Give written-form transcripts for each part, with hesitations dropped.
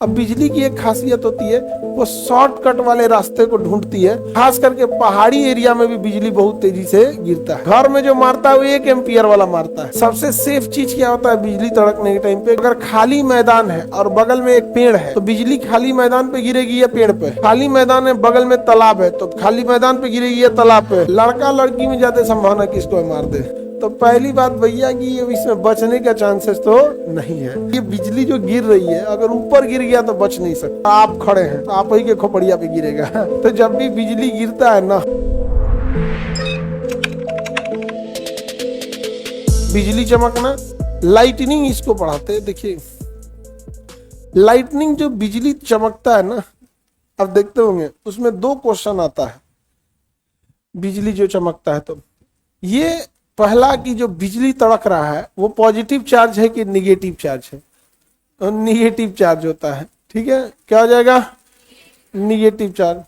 अब बिजली की एक खासियत होती है, वो शॉर्टकट वाले रास्ते को ढूंढती है। खास करके पहाड़ी एरिया में भी बिजली बहुत तेजी से गिरता है। घर में जो मारता है वो 1 एम्पियर वाला मारता है। सबसे सेफ चीज क्या होता है बिजली तड़कने के टाइम पे? अगर खाली मैदान है और बगल में एक पेड़ है तो बिजली खाली मैदान पे गिरेगी या पेड़ पे? खाली मैदान है, बगल में तालाब है तो खाली मैदान पे गिरेगी या तालाब पे? लड़का लड़की में ज्यादा संभावना किसको मार दे? तो पहली बात भैया कि ये इसमें बचने का चांसेस तो नहीं है। ये बिजली जो गिर रही है अगर ऊपर गिर गया तो बच नहीं सकता। आप खड़े हैं तो आप ही के खोपड़िया पे गिरेगा। तो जब भी बिजली गिरता है ना, बिजली चमकना, लाइटनिंग इसको पढ़ाते हैं। देखिए लाइटनिंग जो बिजली चमकता है ना, अब देखते होंगे उसमें 2 क्वेश्चन आता है। बिजली जो चमकता है तो ये पहला कि जो बिजली तड़क रहा है वो पॉजिटिव चार्ज है कि निगेटिव चार्ज है? निगेटिव चार्ज होता है। ठीक है, क्या हो जाएगा? Negative charge.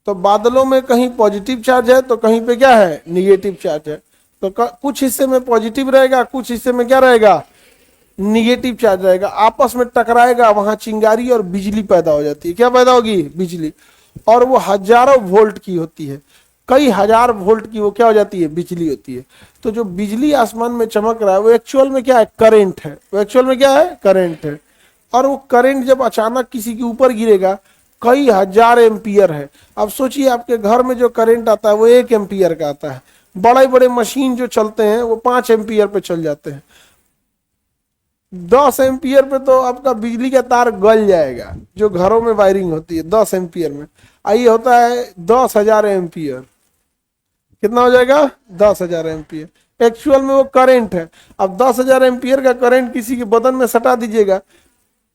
तो बादलों में कहीं पॉजिटिव चार्ज है तो कहीं पे क्या है? निगेटिव चार्ज है। तो कुछ हिस्से में पॉजिटिव रहेगा, कुछ हिस्से में क्या रहेगा? निगेटिव चार्ज रहेगा। आपस में टकराएगा, वहां चिंगारी और बिजली पैदा हो जाती है। क्या पैदा होगी? बिजली। और वो हजारों वोल्ट की होती है, कई हजार वोल्ट की वो क्या हो जाती है? बिजली होती है। तो जो बिजली आसमान में चमक रहा है वो एक्चुअल में क्या है? करंट है। वो एक्चुअल में क्या है? करंट है। और वो करंट जब अचानक किसी के ऊपर गिरेगा, कई हजार एम्पियर है। अब सोचिए आपके घर में जो करंट आता है वो 1 एम्पियर का आता है। बड़े बड़े मशीन जो चलते हैं वो 5 एम्पियर पे चल जाते हैं। 10 एम्पियर पे तो आपका बिजली का तार गल जाएगा। जो घरों में वायरिंग होती है 10 एम्पियर में, आइए होता है 10,000 एम्पियर। कितना हो जाएगा? 10,000 एम्पियर। एक्चुअल में वो करंट है। अब 10,000 एम्पियर का करंट किसी के बदन में सटा दीजिएगा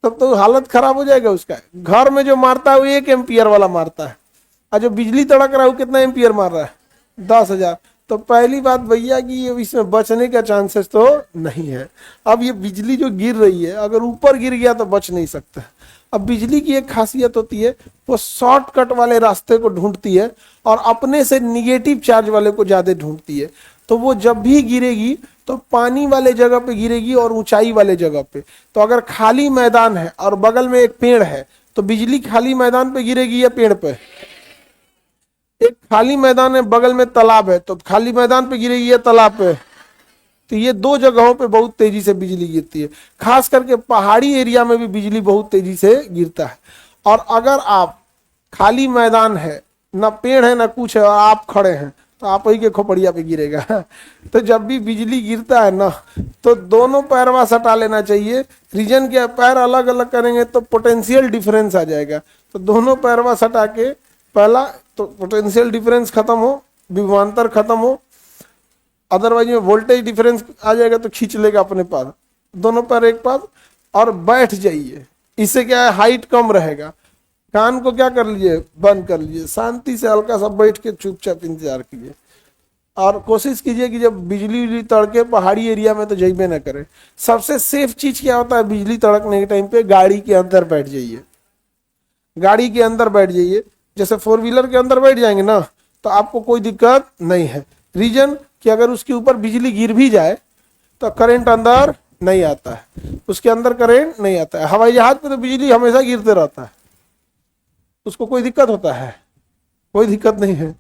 तब तो हालत खराब हो जाएगा उसका। घर में जो मारता है वो 1 एम्पियर वाला मारता है, और जो बिजली तड़क रहा है वो कितना एम्पियर मार रहा है? 10,000। तो पहली बात भैया कि ये इसमें बचने का चांसेस तो नहीं है। अब ये बिजली जो गिर रही है अगर ऊपर गिर गया तो बच नहीं सकता। अब बिजली की एक खासियत होती है, वो शॉर्टकट वाले रास्ते को ढूंढती है और अपने से निगेटिव चार्ज वाले को ज्यादा ढूंढती है। तो वो जब भी गिरेगी तो पानी वाले जगह पे गिरेगी और ऊंचाई वाले जगह पे। तो अगर खाली मैदान है और बगल में एक पेड़ है तो बिजली खाली मैदान पे गिरेगी या पेड़ पे? एक खाली मैदान है, बगल में तालाब है तो खाली मैदान पे गिरेगी या तालाब पे? तो ये 2 जगहों पे बहुत तेजी से बिजली गिरती है। खास करके पहाड़ी एरिया में भी बिजली बहुत तेजी से गिरता है। और अगर आप खाली मैदान है, ना पेड़ है ना कुछ है, और आप खड़े हैं तो आप ही के खोपड़िया पे गिरेगा। तो जब भी बिजली गिरता है ना तो दोनों पैरवा सटा लेना चाहिए। रीजन क्या? पैर अलग अलग करेंगे तो पोटेंशियल डिफरेंस आ जाएगा। तो दोनों पैरवा सटा के, पहला तो पोटेंशियल डिफरेंस खत्म हो, विभवांतर खत्म हो, अदरवाइज में वोल्टेज डिफरेंस आ जाएगा तो खींच लेगा अपने पास, दोनों पैर एक पास, और बैठ जाइए। इससे क्या है? हाइट कम रहेगा। कान को क्या कर लीजिए? बंद कर लीजिए। शांति से हल्का सा बैठ के चुपचाप इंतजार कीजिए। और कोशिश कीजिए कि जब बिजली तड़के पहाड़ी एरिया में तो जाइए ना करें। सबसे सेफ चीज क्या होता है बिजली तड़कने के टाइम पे? गाड़ी के अंदर बैठ जाइए। गाड़ी के अंदर बैठ जाइए। जैसे 4 व्हीलर के अंदर बैठ जाएंगे ना तो आपको कोई दिक्कत नहीं है। रीजन कि अगर उसके ऊपर बिजली गिर भी जाए तो करंट अंदर नहीं आता है, उसके अंदर करंट नहीं आता है। हवाई जहाज पे तो बिजली हमेशा गिरते रहता है, उसको कोई दिक्कत होता है? कोई दिक्कत नहीं है,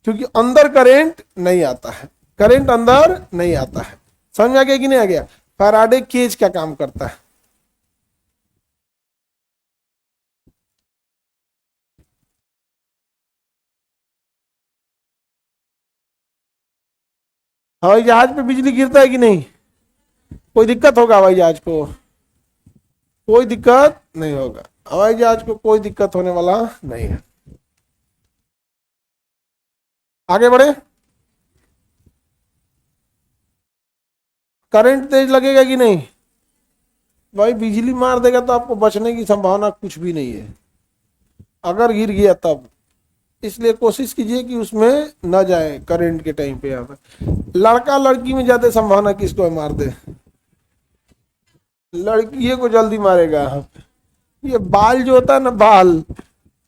क्योंकि अंदर करंट नहीं आता है। करंट अंदर नहीं आता है। समझ में आ गया कि नहीं आ गया? फैराडे केज क्या काम करता है? हवाई जहाज पे बिजली गिरता है कि नहीं? कोई दिक्कत होगा हवाई जहाज को? कोई दिक्कत नहीं होगा। हवाई जहाज को कोई दिक्कत होने वाला नहीं है। आगे बढ़े। करंट तेज लगेगा कि नहीं? भाई बिजली मार देगा तो आपको बचने की संभावना कुछ भी नहीं है, अगर गिर गया तब। इसलिए कोशिश कीजिए कि उसमें न जाए करंट के टाइम पे। यहाँ पे लड़का लड़की में ज्यादा संभावना किसको मार दे? लड़की को जल्दी मारेगा। ये बाल जो होता है ना, बाल,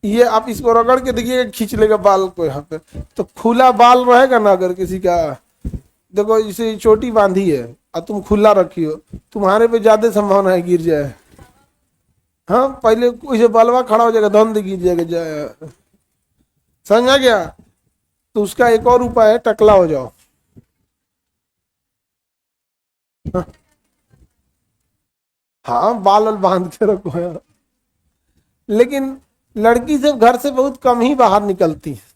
ये आप इसको रगड़ के देखिएगा, खींच लेगा बाल को। यहाँ पे तो खुला बाल रहेगा ना अगर किसी का, देखो इसे चोटी बांधी है और तुम खुला रखी हो, तुम्हारे पे ज्यादा संभावना है गिर जाए। हाँ, पहले कोई से बलवा खड़ा हो जाएगा, धंध कीजिएगा, समझा गया। तो उसका एक और उपाय है, टकला हो जाओ। हाँ, बाल वाल बांध के रखो यार। लेकिन लड़की सब घर से बहुत कम ही बाहर निकलती है।